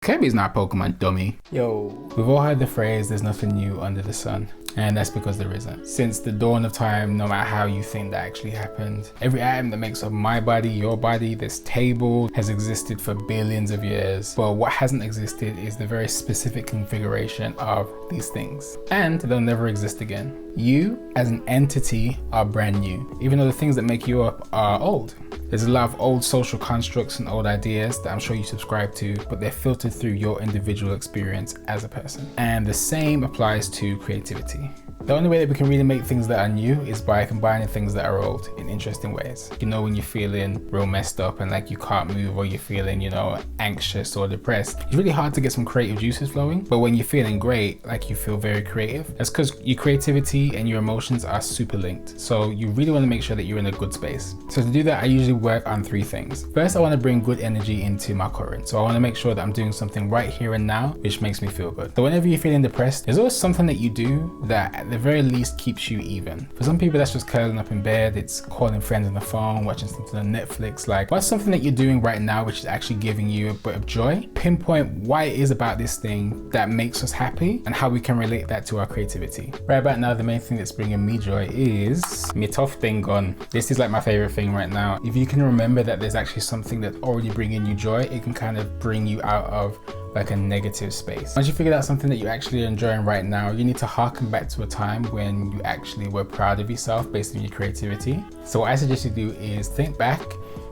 Kirby's not a Pokemon, dummy. Yo. We've all heard the phrase, there's nothing new under the sun. And that's because there isn't. Since the dawn of time, no matter how you think that actually happened, every atom that makes up my body, your body, this table has existed for billions of years. But what hasn't existed is the very specific configuration of these things. And they'll never exist again. You, as an entity, are brand new, even though the things that make you up are old. There's a lot of old social constructs and old ideas that I'm sure you subscribe to, but they're filtered through your individual experience as a person. And the same applies to creativity. The only way that we can really make things that are new is by combining things that are old in interesting ways. You know, when you're feeling real messed up and like you can't move, or you're feeling, anxious or depressed, it's really hard to get some creative juices flowing. But when you're feeling great, like you feel very creative, that's because your creativity and your emotions are super linked. So you really want to make sure that you're in a good space. So to do that, I usually work on three things. First, I want to bring good energy into my current. So I want to make sure that I'm doing something right here and now, which makes me feel good. So whenever you're feeling depressed, there's always something that you do that at the very least keeps you even. For some people, that's just curling up in bed, it's calling friends on the phone, watching something on Netflix. Like, what's something that you're doing right now which is actually giving you a bit of joy? Pinpoint what it is about this thing that makes us happy and how we can relate that to our creativity. Right about now, the main thing that's bringing me joy is my tough thing gone. This is like my favorite thing right now. If you can remember that there's actually something that's already bringing you joy, it can kind of bring you out of like a negative space. Once you figure out something that you're actually enjoying right now, you need to harken back to a time when you actually were proud of yourself based on your creativity. So what I suggest you do is think back,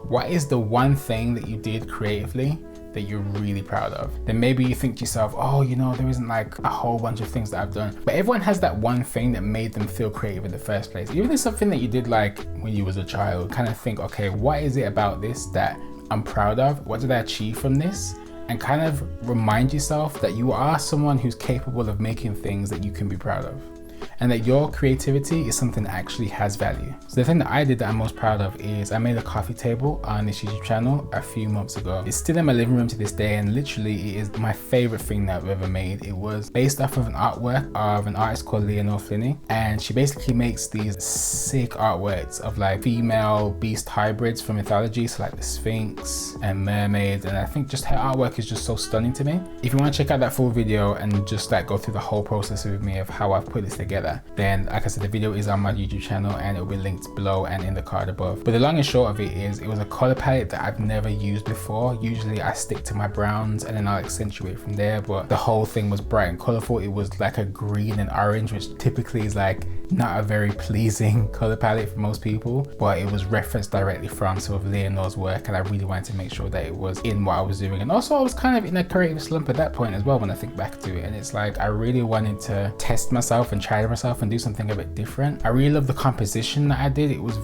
what is the one thing that you did creatively that you're really proud of? Then maybe you think to yourself, there isn't like a whole bunch of things that I've done. But everyone has that one thing that made them feel creative in the first place. Even if it's something that you did like when you was a child, kind of think, okay, what is it about this that I'm proud of? What did I achieve from this? And kind of remind yourself that you are someone who's capable of making things that you can be proud of. And that your creativity is something that actually has value. So the thing that I did that I'm most proud of is I made a coffee table on this YouTube channel a few months ago. It's still in my living room to this day, and literally it is my favorite thing that I've ever made. It was based off of an artwork of an artist called Leonore Flinney, and she basically makes these sick artworks of like female beast hybrids from mythology, so like the Sphinx and mermaids, and I think just her artwork is just so stunning to me. If you want to check out that full video and just like go through the whole process with me of how I've put this together, then like I said, the video is on my YouTube channel and it will be linked below and in the card above. But the long and short of it is, it was a color palette that I've never used before. Usually I stick to my browns and then I'll accentuate from there, but the whole thing was bright and colorful. It was like a green and orange, which typically is like not a very pleasing color palette for most people, but it was referenced directly from some of Leonore's work, and I really wanted to make sure that it was in what I was doing. And also I was kind of in a creative slump at that point as well when I think back to it, and it's like I really wanted to test myself and try myself and do something a bit different. I really love the composition that I did. It's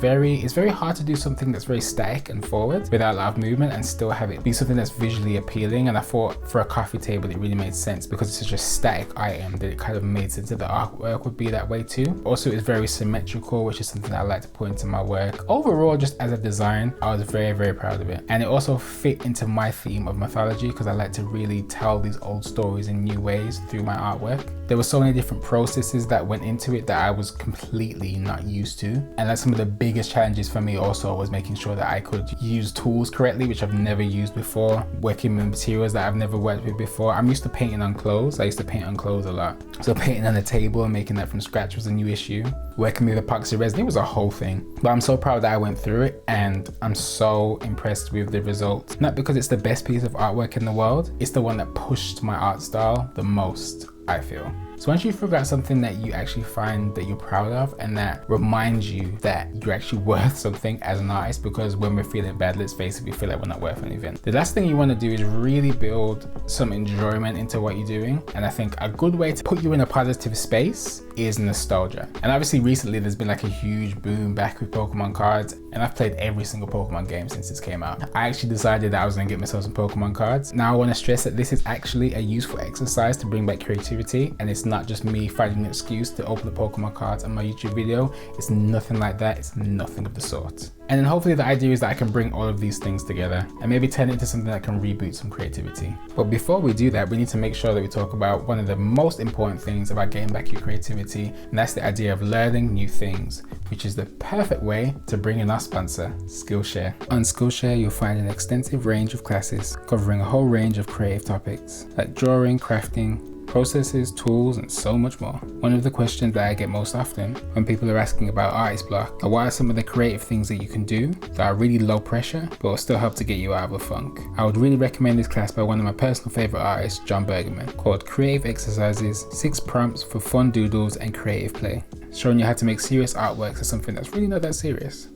very hard to do something that's very static and forward without a lot of movement and still have it be something that's visually appealing. And I thought for a coffee table it really made sense because it's such a static item that it kind of made sense that the artwork would be that way too. Also, it's very symmetrical, which is something that I like to put into my work. Overall, just as a design, I was very proud of it. And it also fit into my theme of mythology because I like to really tell these old stories in new ways through my artwork. There were so many different processes that went into it that I was completely not used to. And that's some of the biggest challenges for me also, was making sure that I could use tools correctly, which I've never used before, working with materials that I've never worked with before. I'm used to painting on clothes. I used to paint on clothes a lot. So painting on a table and making that from scratch was a new issue. Working with epoxy resin, it was a whole thing. But I'm so proud that I went through it, and I'm so impressed with the results. Not because it's the best piece of artwork in the world, it's the one that pushed my art style the most, I feel. So once you figure out something that you actually find that you're proud of and that reminds you that you're actually worth something as an artist, because when we're feeling bad, let's face it, we feel like we're not worth anything. The last thing you want to do is really build some enjoyment into what you're doing. And I think a good way to put you in a positive space is nostalgia. And obviously recently there's been like a huge boom back with Pokemon cards, and I've played every single Pokemon game since this came out. I actually decided that I was gonna get myself some Pokemon cards. Now I want to stress that this is actually a useful exercise to bring back creativity, and it's It's not just me finding an excuse to open the Pokemon cards on my YouTube video. It's nothing like that. It's nothing of the sort. And then hopefully the idea is that I can bring all of these things together and maybe turn it into something that can reboot some creativity. But before we do that, we need to make sure that we talk about one of the most important things about getting back your creativity, and that's the idea of learning new things, which is the perfect way to bring in our sponsor, Skillshare. On Skillshare, you'll find an extensive range of classes covering a whole range of creative topics like drawing, crafting, processes, tools, and so much more. One of the questions that I get most often when people are asking about artist block are what are some of the creative things that you can do that are really low pressure but will still help to get you out of a funk. I would really recommend this class by one of my personal favorite artists, John Bergman, called Creative Exercises, 6 Prompts for Fun Doodles and Creative Play, showing you how to make serious artworks of something that's really not that serious.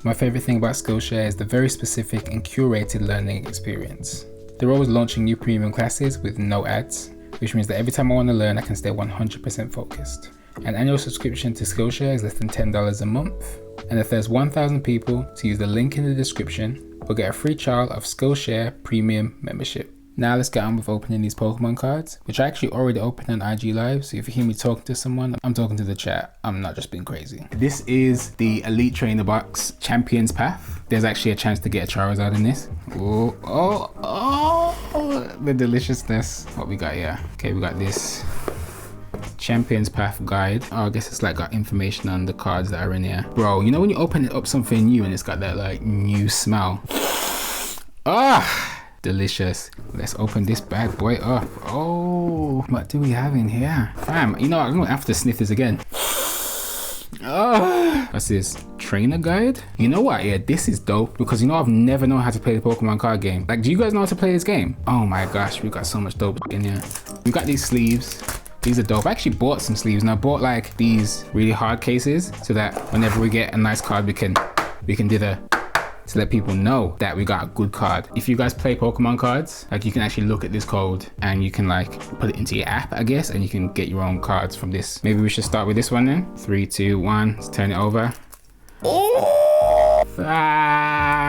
My favorite thing about Skillshare is the very specific and curated learning experience. They're always launching new premium classes with no ads, which means that every time I want to learn, I can stay 100% focused. An annual subscription to Skillshare is less than $10 a month. And if there's 1,000 people to use the link in the description, we'll get a free trial of Skillshare Premium membership. Now let's get on with opening these Pokemon cards, which I actually already opened on IG Live. So if you hear me talking to someone, I'm talking to the chat. I'm not just being crazy. This is the Elite Trainer Box Champions Path. There's actually a chance to get a Charizard in this. Oh, the deliciousness. What we got here? Okay, we got this Champions Path guide. Oh, I guess it's like got information on the cards that are in here. Bro, you know when you open it up something new and it's got that like new smell? Ah! Delicious. Let's open this bad boy up. Oh, what do we have in here? Fam, you know what? I'm gonna have to sniff this again. Oh, what's this? Trainer guide? You know what? Yeah, this is dope because you know I've never known how to play the Pokemon card game. Like, do you guys know how to play this game? Oh my gosh, we've got so much dope in here. We've got these sleeves. These are dope. I actually bought some sleeves and I bought like these really hard cases so that whenever we get a nice card, we can do the to let people know that we got a good card. If you guys play Pokemon cards, like you can actually look at this code and you can like put it into your app, I guess, and you can get your own cards from this. Maybe we should start with this one then. 3, 2, 1, let's turn it over. Oh!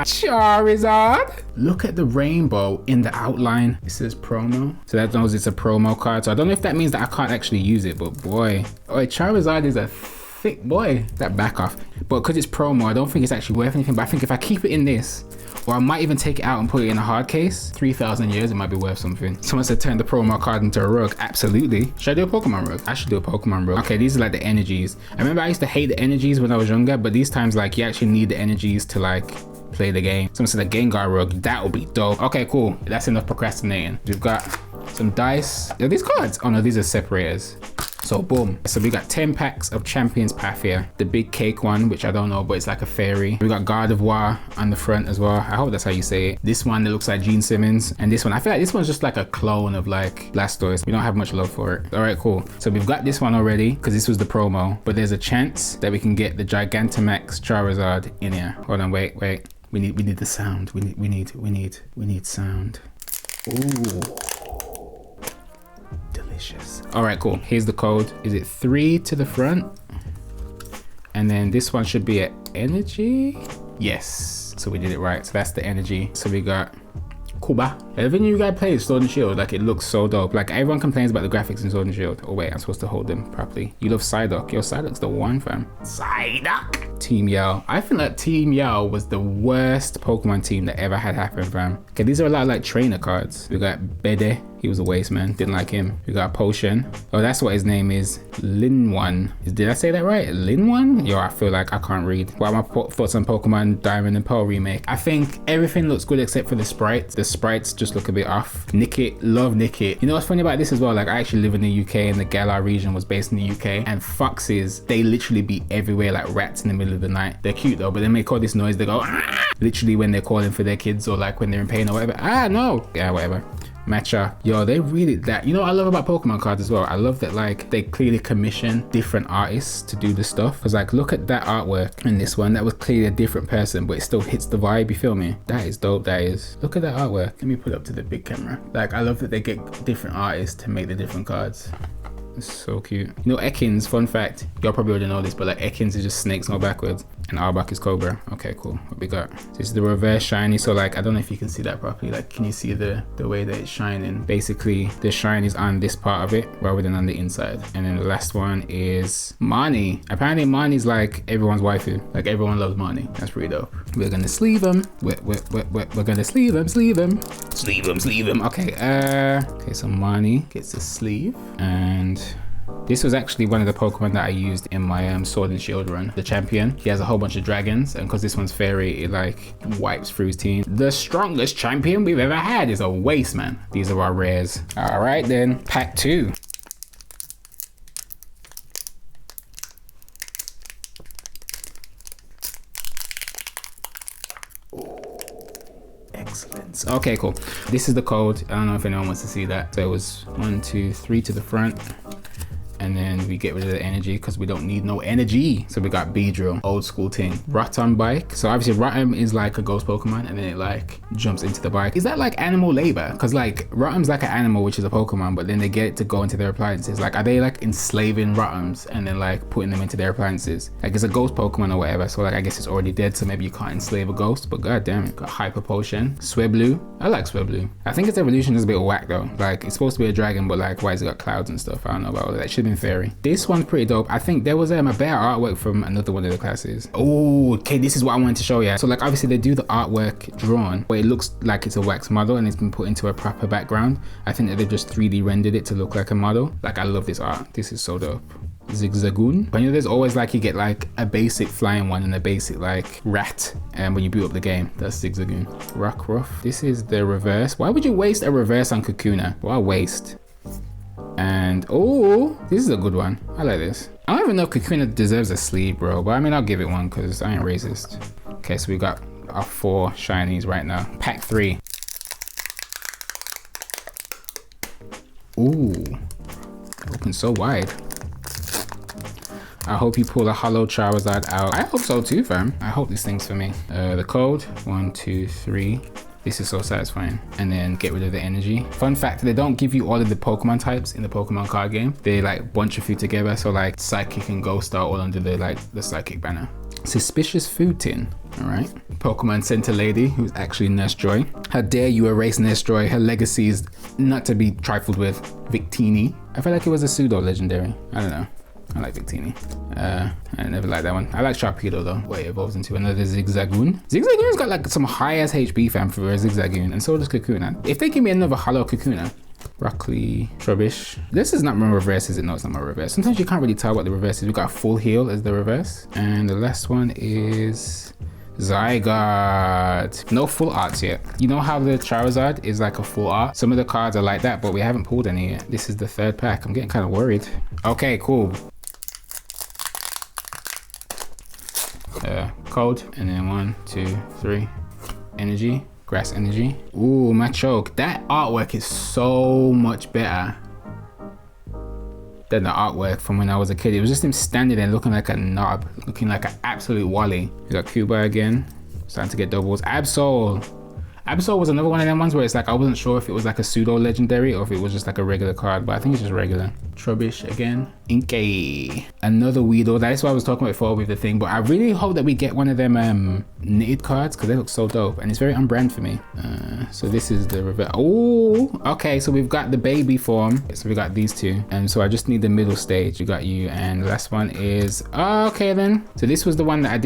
Charizard! Look at the rainbow in the outline. It says promo. So that knows it's a promo card. So I don't know if that means that I can't actually use it, but boy. Oh, Charizard is a thick boy. That back off. But because it's promo, I don't think it's actually worth anything. But I think if I keep it in this, or I might even take it out and put it in a hard case, 3,000 years, it might be worth something. Someone said turn the promo card into a rug. Absolutely. Should I do a Pokemon rug? I should do a Pokemon rug. Okay, these are like the energies. I remember I used to hate the energies when I was younger, but these times like you actually need the energies to like play the game. Someone said a Gengar rug. That would be dope. Okay, cool. That's enough procrastinating. We've got some dice. Are these cards? Oh no, these are separators. So boom. So we got 10 packs of Champions Path here. The big cake one, which I don't know, but it's like a fairy. We got Gardevoir on the front as well. I hope that's how you say it. This one that looks like Gene Simmons. And this one, I feel like this one's just like a clone of like Blastoise. We don't have much love for it. All right, cool. So we've got this one already because this was the promo, but there's a chance that we can get the Gigantamax Charizard in here. Hold on, wait. We need the sound. We need sound. Ooh. Delicious. All right, cool. Here's the code. Is it 3 to the front? And then this one should be an energy. Yes. So we did it right. So that's the energy. So we got Kuba. Everything you guys play is Sword and Shield. Like, it looks so dope. Like, everyone complains about the graphics in Sword and Shield. Oh wait, I'm supposed to hold them properly. You love Psyduck. Yo, Psyduck's the one, fam. Psyduck. Team Yell. I think that Team Yell was the worst Pokemon team that ever had happened, fam. Okay, these are a lot of like trainer cards. We got Bede. He was a waste man. Didn't like him. We got Potion. Oh, that's what his name is. Linwan. Did I say that right? Linwan? Yo, I feel like I can't read. What are my thoughts on Pokemon Diamond and Pearl remake? I think everything looks good except for the sprites. The sprites just look a bit off. Nickit. Love Nickit. You know what's funny about this as well? Like, I actually live in the UK and the Galar region was based in the UK. And foxes, they literally be everywhere like rats in the middle of the night. They're cute though, but they make all this noise. They go, ah! Literally when they're calling for their kids or like when they're in pain or whatever. Ah, no. Yeah, whatever. Matcha. Yo, they really, that, you know what I love about Pokemon cards as well? I love that like they clearly commission different artists to do the stuff. Because like, look at that artwork in this one. That was clearly a different person, but it still hits the vibe, you feel me? That is dope, that is. Look at that artwork. Let me put it up to the big camera. Like, I love that they get different artists to make the different cards. It's so cute. You know, Ekans, fun fact, y'all probably already know this, but like Ekans is just snakes go backwards. And Arbok is Cobra. Okay, cool. What we got? This is the reverse shiny. So like, I don't know if you can see that properly. Like, can you see the way that it's shining? Basically, the shine is on this part of it rather than on the inside. And then the last one is Marnie. Apparently Marnie's like everyone's waifu. Like everyone loves Marnie. That's pretty dope. We're gonna sleeve him. We're gonna sleeve him. Okay, okay, so Marnie gets a sleeve. And this was actually one of the Pokemon that I used in my Sword and Shield run. The champion, he has a whole bunch of dragons, and because this one's fairy, it like wipes through his team. The strongest champion we've ever had is a waste man. These are our rares. All right then, pack 2. Excellent. Okay, cool. This is the code. I don't know if anyone wants to see that. So it was 1, 2, 3 to the front. And then we get rid of the energy because we don't need no energy. So we got Beedrill, old school thing. Rotom bike. So obviously Rotom is like a ghost Pokemon and then it like jumps into the bike. Is that like animal labor? Because like Rotom's like an animal, which is a Pokemon, but then they get it to go into their appliances. Like, are they like enslaving Rotoms and then like putting them into their appliances? Like, it's a ghost Pokemon or whatever. So like, I guess it's already dead. So maybe you can't enslave a ghost, but god damn it. Got Hyper Potion. Sweblu. I like Sweblu. I think its evolution is a bit whack though. Like, it's supposed to be a dragon, but like, why has it got clouds and stuff? I don't know about all that. Should have been fairy. This one's pretty dope. I think there was a better artwork from another one of the classes. Oh, okay, this is what I wanted to show you. So like, obviously they do the artwork drawn, but it looks like it's a wax model and it's been put into a proper background. I think that they've just 3D rendered it to look like a model. Like, I love this art. This is so dope. Zigzagoon. But you know, there's always like, you get like a basic flying one and a basic like rat, and when you boot up the game, that's Zigzagoon. Rockruff. This is the reverse. Why would you waste a reverse on Kakuna? Why waste? And oh, this is a good one. I like this. I don't even know if Kakuna deserves a sleeve, bro, but I mean, I'll give it one because I ain't racist. Okay, so we got our 4 shinies right now. Pack 3. Ooh, open so wide. I hope you pull a hollow Charizard out. I hope so too, fam. I hope this thing's for me. The code, 1, 2, 3. This is so satisfying. And then get rid of the energy. Fun fact, they don't give you all of the Pokemon types in the Pokemon card game. They like bunch a few together. So like Psychic and Ghost are all under the Psychic banner. Suspicious Food Tin. All right. Pokemon Center Lady, who's actually Nurse Joy. How dare you erase Nurse Joy? Her legacy is not to be trifled with. Victini. I feel like it was a pseudo legendary. I don't know. I like Victini. I never liked that one. I like Sharpedo though, where it evolves into another Zigzagoon. Zigzagoon's got like some high ass HP, fam, for a Zigzagoon, and so does Kakuna. If they give me another hollow Kakuna, Broccoli, Trubbish. This is not my reverse, is it? No, it's not my reverse. Sometimes you can't really tell what the reverse is. We got Full Heal as the reverse. And the last one is Zygarde. No full arts yet. You know how the Charizard is like a full art? Some of the cards are like that, but we haven't pulled any yet. This is the 3rd pack. I'm getting kind of worried. Okay, cool. Code, and then 1, 2, 3. Energy. Grass energy. Ooh, my choke. That artwork is so much better than the artwork from when I was a kid. It was just him standing there looking like a knob, looking like an absolute wally. We got Cuba again, starting to get doubles. Absol. Absol was another one of them ones where it's like, I wasn't sure if it was like a pseudo legendary or if it was just like a regular card, but I think it's just regular. Trubbish again. Inkay. Another Weedle. That's what I was talking about before with the thing, but I really hope that we get one of them knitted cards because they look so dope and it's very on brand for me. So this is the reverse. Oh, okay. So we've got the baby form. So we got these 2. And so I just need the middle stage. You got you, and the last one is, okay then. So this was the one that I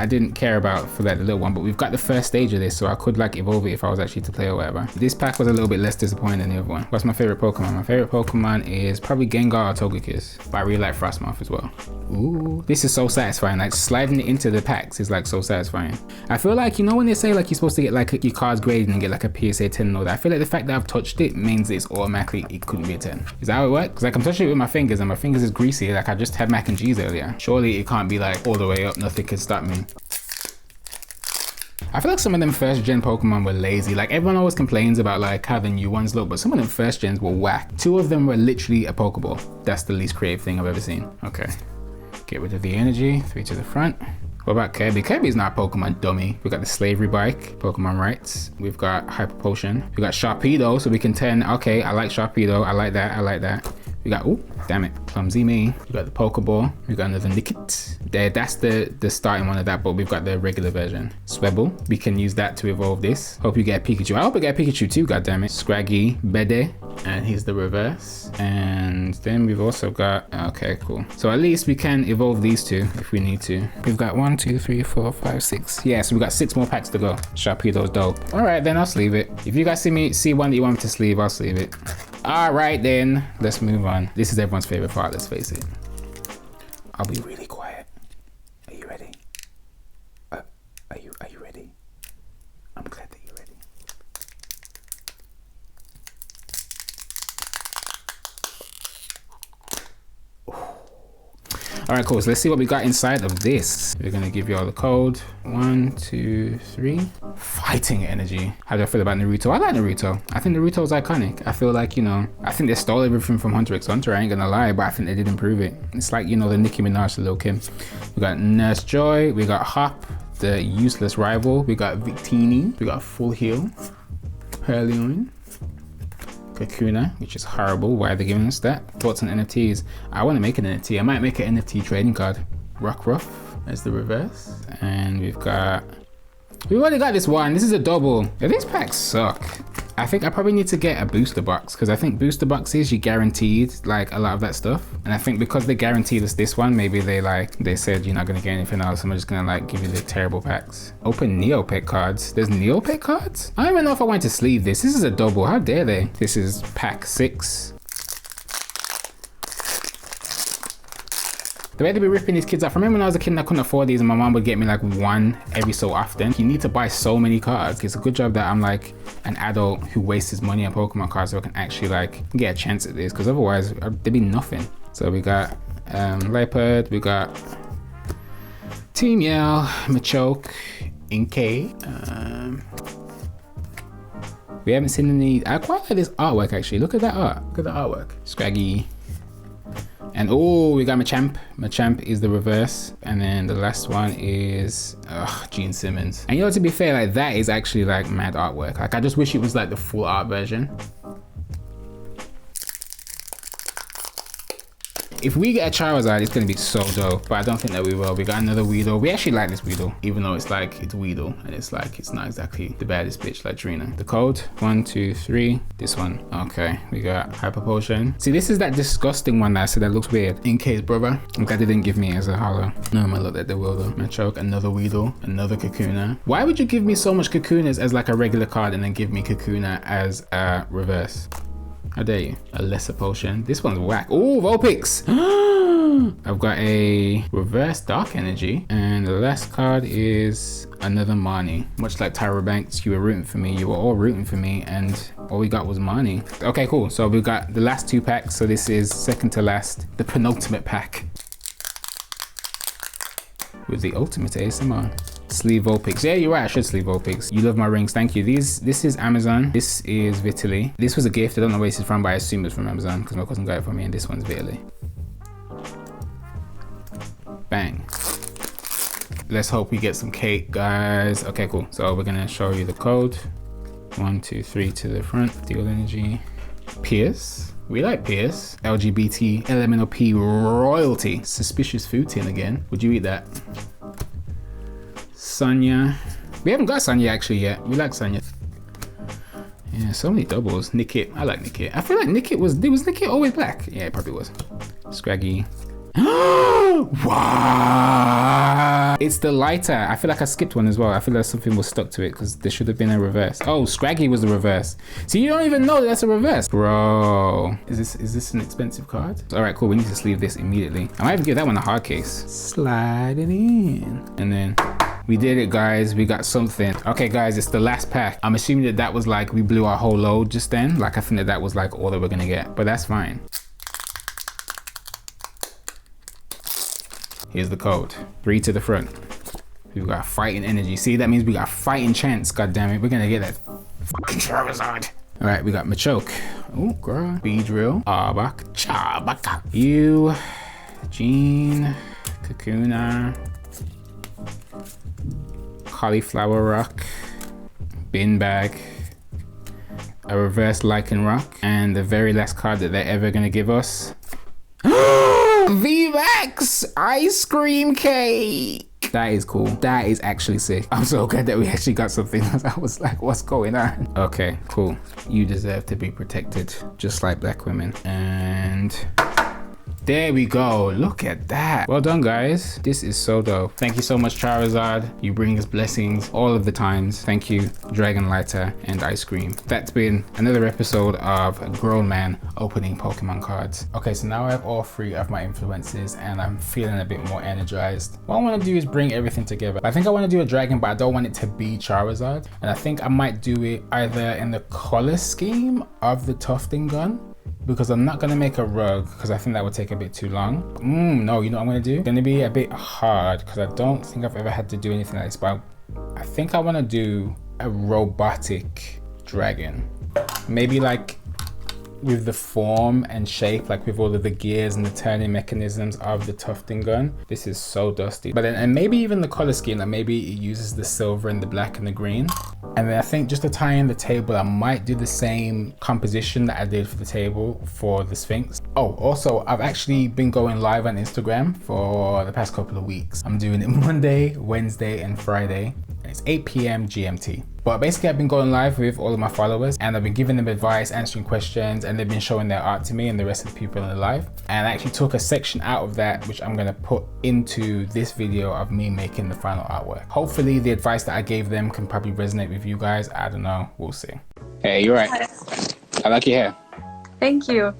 didn't care about for that little one, but we've got the 1st stage of this, so I could like evolve it if I was actually to play or whatever. This pack was a little bit less disappointing than the other one. What's my favorite Pokemon? My favorite Pokemon is probably Gengar or Togekiss, but I really like Frostmoth as well. Ooh, this is so satisfying. Like, sliding it into the packs is like so satisfying. I feel like, you know, when they say like you're supposed to get like your cards graded and get like a PSA 10 and all that, I feel like the fact that I've touched it means it's automatically, it couldn't be a 10. Is that how it works? Because like, I'm touching it with my fingers and my fingers is greasy. Like, I just had mac and cheese earlier. Surely it can't be like all the way up, nothing can stop me. I feel like some of them 1st gen Pokemon were lazy. Like, everyone always complains about like how the new ones look, but some of them 1st gens were whack. 2 of them were literally a Pokeball. That's the least creative thing I've ever seen. Okay, get rid of the energy. 3 to the front. What about Kirby? Kirby's not a Pokemon dummy. We got the Slavery Bike, Pokemon Rights. We've got Hyper Potion. We got Sharpedo, so we can turn. Okay, I like Sharpedo. I like that. I like that. We got, oh, damn it. Clumsy me. We got the Pokeball. We got another Nickit. There, that's the starting one of that, but we've got the regular version. Swebble. We can use that to evolve this. Hope you get a Pikachu. I hope I get a Pikachu too, goddammit. Scraggy, Bede. And here's the reverse. And then we've also got, okay, cool. So at least we can evolve these two if we need to. We've got 1, 2, 3, 4, 5, 6. Yeah, so we've got 6 more packs to go. Sharpedo's dope. All right, then I'll sleeve it. If you guys see one that you want me to sleeve, I'll sleeve it. All right, then let's move on. This is everyone's favorite part, let's face it. I'll be really quiet. Are you ready? Are you ready? I'm glad that you're ready. All right, cool. So let's see what we got inside of this. We're gonna give you all the code. 1, 2, 3. Fighting energy. How do I feel about Naruto? I like Naruto. I think Naruto's iconic. I feel like, you know, I think they stole everything from Hunter x Hunter. I ain't gonna lie, but I think they did improve it. It's like, you know, the Nicki Minaj to Lil Kim. We got Nurse Joy. We got Hop, the useless rival. We got Victini. We got Full Heal. Perleon. Kakuna, which is horrible. Why are they giving us that? Thoughts on NFTs? I want to make an NFT. I might make an NFT trading card. Rockruff as the reverse. And we've already got this one. This is a double. Yeah, these packs suck. I think I probably need to get a booster box because I think booster boxes, you guaranteed like a lot of that stuff. And I think because they guaranteed us this one, maybe they said you're not gonna get anything else. I'm just gonna like give you the terrible packs. Open Neopet cards. There's Neopet cards? I don't even know if I want to sleeve this. This is a double, how dare they? This is pack 6. The way they be ripping these kids off. I remember when I was a kid and I couldn't afford these and my mom would get me like one every so often. You need to buy so many cards. It's a good job that I'm like an adult who wastes his money on Pokemon cards so I can actually like get a chance at this, because otherwise there'd be nothing. So we got Leopard, we got Team Yell, Machoke, Inkay. We haven't seen any. I quite like this artwork actually. Look at that art. Look at the artwork. Scraggy. And oh, we got Machamp. Machamp is the reverse. And then the last one is Gene Simmons. And you know, to be fair, like that is actually like mad artwork. Like I just wish it was like the full art version. If we get a Charizard, it's gonna be so dope, but I don't think that we will. We got another Weedle. We actually like this Weedle, even though it's like, it's Weedle, and it's like, it's not exactly the baddest bitch like Trina. The code, 1, 2, 3, this one. Okay, we got Hyper Potion. See, this is that disgusting one that I said that looks weird. Inkay's brother. I'm glad they didn't give me as a holo. No, I might look that they will though. Machoke, another Weedle, another Kakuna. Why would you give me so much Kakunas as like a regular card and then give me Kakuna as a reverse? How dare you? A lesser potion. This one's whack. Oh, Vulpix. I've got a reverse dark energy. And the last card is another Marnie. Much like Tyra Banks, you were rooting for me. You were all rooting for me. And all we got was Marnie. Okay, cool. So we've got the last 2 packs. So this is second to last, the penultimate pack. With the ultimate ASMR. Sleeve Vulpix. Yeah, you're right, I should sleeve Vulpix. You love my rings, thank you. This is Amazon. This is Vitaly. This was a gift. I don't know where this is from, but I assume it's from Amazon because my cousin got it for me, and this one's Vitaly. Bang. Let's hope we get some cake, guys. Okay, cool. So we're gonna show you the code. 1, 2, 3 to the front. Deal energy. Pierce. We like Pierce. LGBT, LMNOP royalty. Suspicious food tin again. Would you eat that? Sonya. We haven't got Sonya actually yet. We like Sonya. Yeah, so many doubles. Nickit. I like Nickit. I feel like Nickit was Nickit always black? Yeah, it probably was. Scraggy. Wow. It's the lighter. I feel like I skipped one as well. I feel like something was stuck to it because there should have been a reverse. Oh, Scraggy was the reverse. So you don't even know that's a reverse. Bro. Is this an expensive card? All right, cool. We need to sleeve this immediately. I might even give that one a hard case. Slide it in. And then we did it, guys. We got something. Okay, guys, it's the last pack. I'm assuming that was like, we blew our whole load just then. Like, I think that was like all that we're gonna get, but that's fine. Here's the code. 3 to the front. We've got fighting energy. See, that means we got fighting chance. God damn it. We're gonna get that fucking Charizard. All right, we got Machoke. Oh, girl. Beedrill. Arbok. Charbaka. You. Jean. Kakuna. Cauliflower Rock. Bin Bag. A reverse Lycan Rock. And the very last card that they're ever gonna give us. VMAX ice cream cake. That is cool. That is actually sick. I'm so glad that we actually got something. I was like, what's going on? Okay, cool. You deserve to be protected, just like black women. And there we go. Look at that. Well done, guys. This is so dope. Thank you so much, Charizard. You bring us blessings all of the times. Thank you, Dragon Lighter and Ice Cream. That's been another episode of a grown man opening Pokemon cards. Okay, so now I have all 3 of my influences and I'm feeling a bit more energized. What I want to do is bring everything together. I think I want to do a dragon, but I don't want it to be Charizard. And I think I might do it either in the color scheme of the Tufting Gun, because I'm not gonna make a rug because I think that would take a bit too long. No, you know what I'm gonna do? It's gonna be a bit hard because I don't think I've ever had to do anything like this, but I think I wanna do a robotic dragon. Maybe like with the form and shape, like with all of the gears and the turning mechanisms of the Tufting Gun. This is so dusty. But then, and maybe even the color scheme, like maybe it uses the silver and the black and the green. And then I think just to tie in the table, I might do the same composition that I did for the table for the Sphinx. Oh, also, I've actually been going live on Instagram for the past couple of weeks. I'm doing it Monday, Wednesday, and Friday. It's 8 p.m. GMT. But basically I've been going live with all of my followers and I've been giving them advice, answering questions, and they've been showing their art to me and the rest of the people in the live. And I actually took a section out of that, which I'm gonna put into this video of me making the final artwork. Hopefully the advice that I gave them can probably resonate with you guys. I don't know, we'll see. Hey, you're right. I like your hair. Thank you.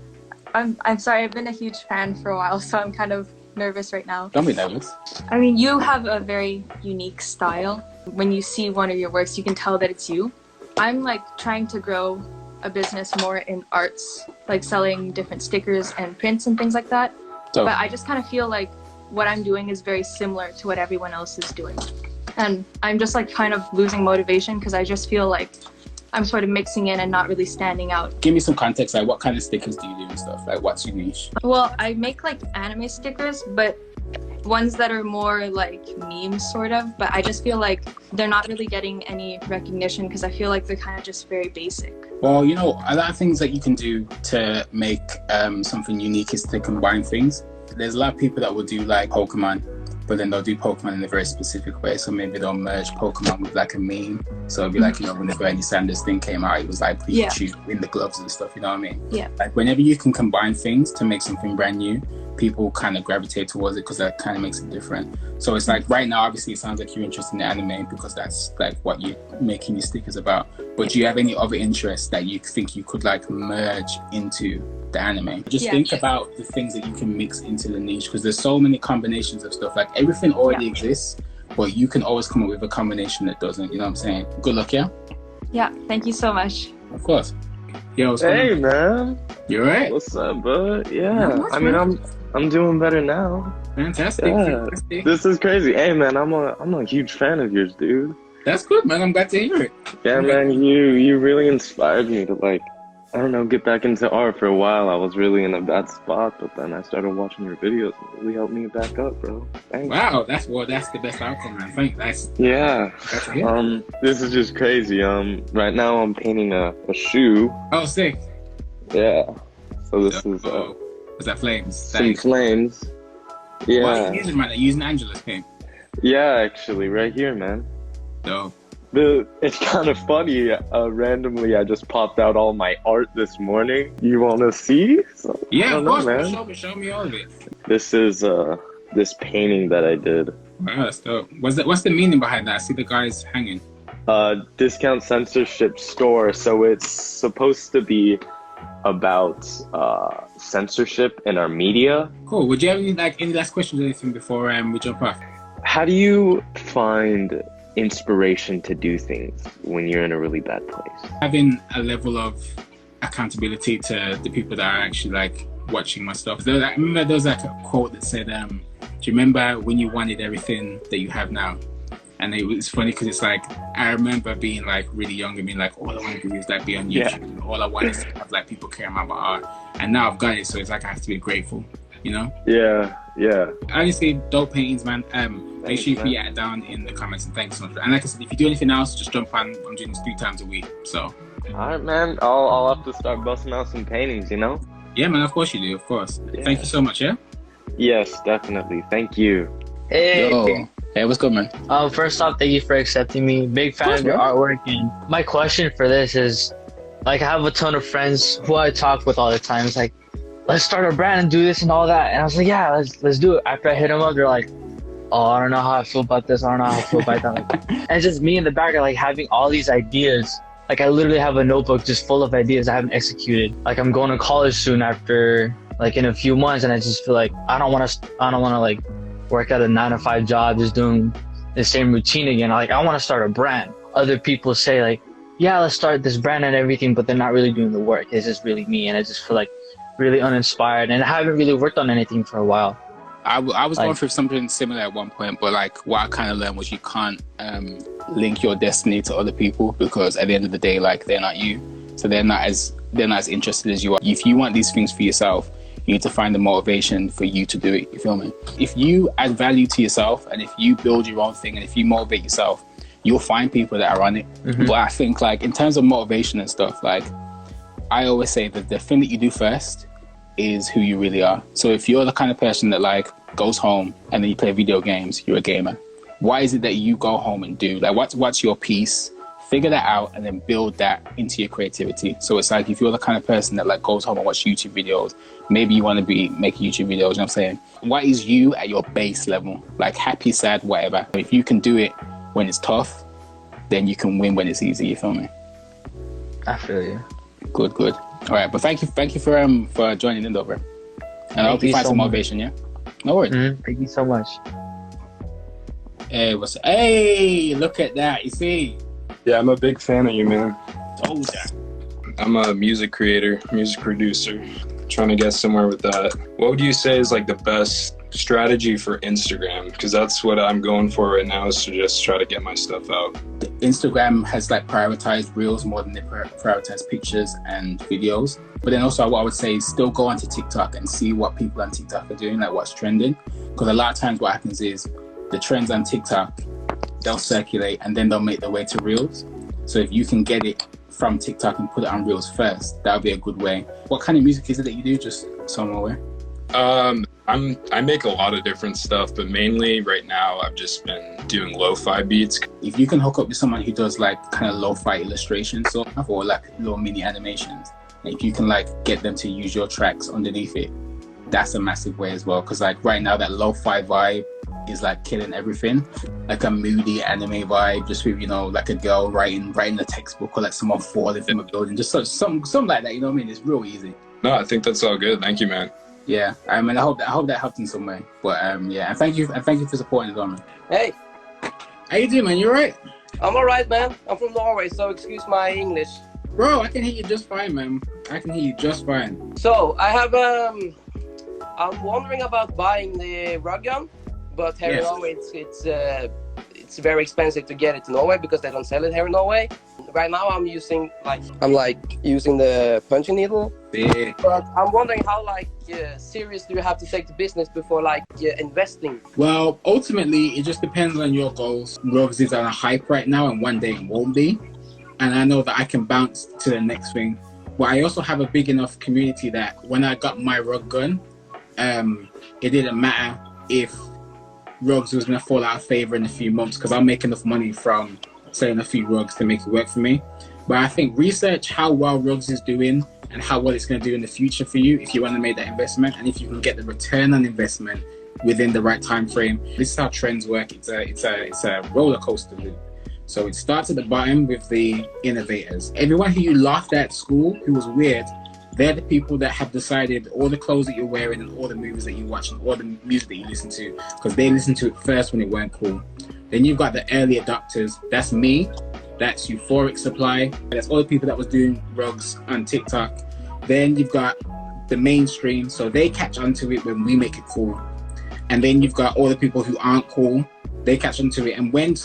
I'm sorry, I've been a huge fan for a while, so I'm kind of nervous right now. Don't be nervous. I mean, you have a very unique style. When you see one of your works, you can tell that it's you. I'm like trying to grow a business more in arts, like selling different stickers and prints and things like that. So, but I just kind of feel like what I'm doing is very similar to what everyone else is doing. And I'm just like kind of losing motivation because I just feel like I'm sort of mixing in and not really standing out. give me some context, like what kind of stickers do you do and stuff? Like what's your niche? Well, I make like anime stickers, but ones that are more like memes sort of, but I just feel like they're not really getting any recognition because I feel like they're kind of just very basic. Well, you know, a lot of things that you can do to make something unique is to combine things. There's a lot of people that will do like Pokemon, but then they'll do Pokemon in a very specific way. So maybe they'll merge Pokemon with like a meme. So it'll be like, you know, when the Bernie Sanders thing came out, it was like Pikachu in the gloves and stuff, you know what I mean? Yeah. Like whenever you can combine things to make something brand new, people kind of gravitate towards it because that kind of makes it different. So it's like right now, obviously it sounds like you're interested in anime because that's like what you're making your stickers about. But do you have any other interests that you think you could like merge into the anime? Just think about the things that you can mix into the niche because there's so many combinations of stuff. Like everything already exists, but you can always come up with a combination that doesn't, you know what I'm saying? Good luck, yeah? Yeah, thank you so much. Of course. Yo, hey man. You alright? What's up, bud? Yeah. I mean I'm doing better now. Fantastic. Yeah. Fantastic. This is crazy. Hey man, I'm a huge fan of yours, dude. That's good, man. I'm glad to hear it. Yeah, man, you really inspired me to like, I don't know, get back into art. For a while I was really in a bad spot, but then I started watching your videos and it really helped me back up, bro. Thanks. Wow, that's the best outcome, man. Thanks. That's This is just crazy. Right now I'm painting a shoe. Oh, sick. Yeah. So this is was that flames? some flames. Yeah. What are you using, man? Are you using Angela's paint? Yeah, actually, right here, man. Dope. It's kind of funny. Randomly, I just popped out all my art this morning. You want to see? So, yeah, of course, man. Show me all of it. This is this painting that I did. Wow, that's dope. What's the meaning behind that? I see the guys hanging. Discount censorship store. So it's supposed to be about censorship in our media. Cool. Would you have any last questions or anything before we jump off? How do you find inspiration to do things when you're in a really bad place? Having a level of accountability to the people that are actually like watching my stuff. I remember there was like a quote that said, do you remember when you wanted everything that you have now? And it was funny because it's like, I remember being like really young and being like, all I want to do is like be on YouTube. And all I want is to have like people caring about my art. And now I've got it, so it's like I have to be grateful, you know? Yeah. Honestly, dope paintings, man. Make sure you put it down in the comments and thanks so much. And like I said, if you do anything else, just jump on. I'm doing this 3 times a week, so. All right, man. I'll have to start busting out some paintings, you know? Yeah, man, of course you do, of course. Yeah. Thank you so much, yeah? Yes, definitely. Thank you. Hey. Yo. Hey, what's good, man? First off, thank you for accepting me. Big fan of your artwork. And my question for this is, like, I have a ton of friends who I talk with all the time. It's like, let's start a brand and do this and all that. And I was like, yeah, let's do it. After I hit them up, they're like, oh, I don't know how I feel about this. I don't know how I feel about that. Like, and it's just me in the background, like, having all these ideas. Like, I literally have a notebook just full of ideas I haven't executed. Like, I'm going to college soon after, like, in a few months, and I just feel like I don't want to like work at a 9-to-5 job just doing the same routine again. Like, I want to start a brand. Other people say, like, yeah, let's start this brand and everything, but they're not really doing the work. It's just really me, and I just feel like really uninspired, and I haven't really worked on anything for a while. I was going through something similar at one point, but like what I kind of learned was you can't link your destiny to other people, because at the end of the day, like, they're not you, so they're not as interested as you are. If you want these things for yourself, you need to find the motivation for you to do it. You feel me? If you add value to yourself, and if you build your own thing, and if you motivate yourself, you'll find people that are on it. But I think, like, in terms of motivation and stuff, like, I always say that the thing that you do first is who you really are. So if you're the kind of person that, like, goes home and then you play video games, you're a gamer. Why is it that you go home and do, like, what's your piece? Figure that out and then build that into your creativity. So it's like, if you're the kind of person that, like, goes home and watch YouTube videos, maybe you want to be making YouTube videos, you know what I'm saying? What is you at your base level? Like, happy, sad, whatever. If you can do it when it's tough, then you can win when it's easy, you feel me? I feel you. Good. All right, but thank you for joining in, though, bro. And I hope you find some motivation, yeah? No worries. Thank you so much. Hey, look at that, you see? Yeah, I'm a big fan of you, man. Told ya. I'm a music creator, music producer, trying to get somewhere with that. What would you say is like the best strategy for Instagram? Because that's what I'm going for right now, is to just try to get my stuff out. Instagram has, like, prioritized reels more than they prioritize pictures and videos. But then also what I would say is still go onto TikTok and see what people on TikTok are doing, like what's trending. Because a lot of times what happens is the trends on TikTok, they'll circulate and then they'll make their way to reels. So if you can get it from TikTok and put it on reels first, that would be a good way. What kind of music is it that you do, just so I'm aware? I make a lot of different stuff, but mainly right now I've just been doing lo-fi beats. If you can hook up with someone who does, like, kind of lo-fi illustrations or like little mini animations, and if you can, like, get them to use your tracks underneath it, that's a massive way as well. Because, like, right now that lo-fi vibe is, like, killing everything. Like a moody anime vibe, just with, you know, like a girl writing a textbook, or like someone falling from a building, just something like that. You know what I mean? It's real easy. No, I think that's all good. Thank you, man. Yeah, I mean, I hope that helped in some way. But yeah, and thank you for supporting the man. Hey, How you doing, man? You alright? I'm alright, man. I'm from Norway, so excuse my English. Bro, I can hear you just fine, man. I can hear you just fine. So I have I'm wondering about buying the rug gun, but here in Norway it's very expensive to get it to Norway because they don't sell it here in Norway. Right now I'm using the punching needle. Yeah. But I'm wondering how serious do you have to take the business before investing? Well, ultimately, it just depends on your goals. Rugs is on a hype right now, and one day it won't be. And I know that I can bounce to the next thing. But I also have a big enough community that when I got my rug gun, it didn't matter if rugs was going to fall out of favor in a few months, because I'll make enough money from selling a few rugs to make it work for me. But I think research how well rugs is doing and how well it's going to do in the future for you if you want to make that investment, and if you can get the return on investment within the right time frame. This is how trends work. It's a roller coaster loop. So it starts at the bottom with the innovators. Everyone who you laughed at school who was weird, they're the people that have decided all the clothes that you're wearing and all the movies that you watch and all the music that you listen to, because they listened to it first when it weren't cool. Then you've got the early adopters. That's me. That's Euphoric Supply. That's all the people that was doing rugs on TikTok. Then you've got the mainstream. So they catch onto it when we make it cool. And then you've got all the people who aren't cool. They catch onto it. And when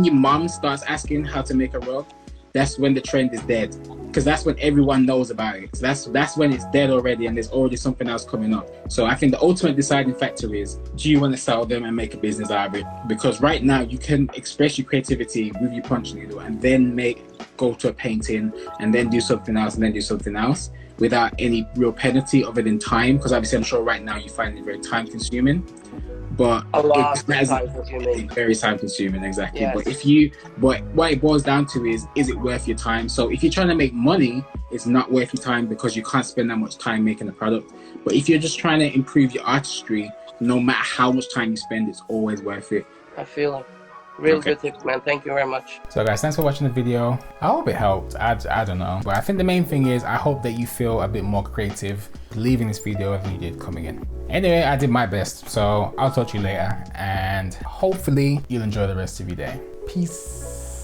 your mom starts asking how to make a rug, that's when the trend is dead. Because that's when everyone knows about it. So that's when it's dead already and there's already something else coming up. So I think the ultimate deciding factor is, do you want to sell them and make a business out of it? Because right now you can express your creativity with your punch needle and then go to a painting and then do something else and then do something else without any real penalty other than time. Because obviously I'm sure right now you find it very time consuming. But a lot of time consuming. Very time consuming, exactly. Yes. But what it boils down to is it worth your time? So if you're trying to make money, it's not worth your time because you can't spend that much time making a product. But if you're just trying to improve your artistry, no matter how much time you spend, it's always worth it. I feel it. Real good tips, man. Thank you very much. So guys, thanks for watching the video. I hope it helped. I don't know. But I think the main thing is I hope that you feel a bit more creative leaving this video than you did coming in. Anyway, I did my best. So I'll talk to you later and hopefully you'll enjoy the rest of your day. Peace.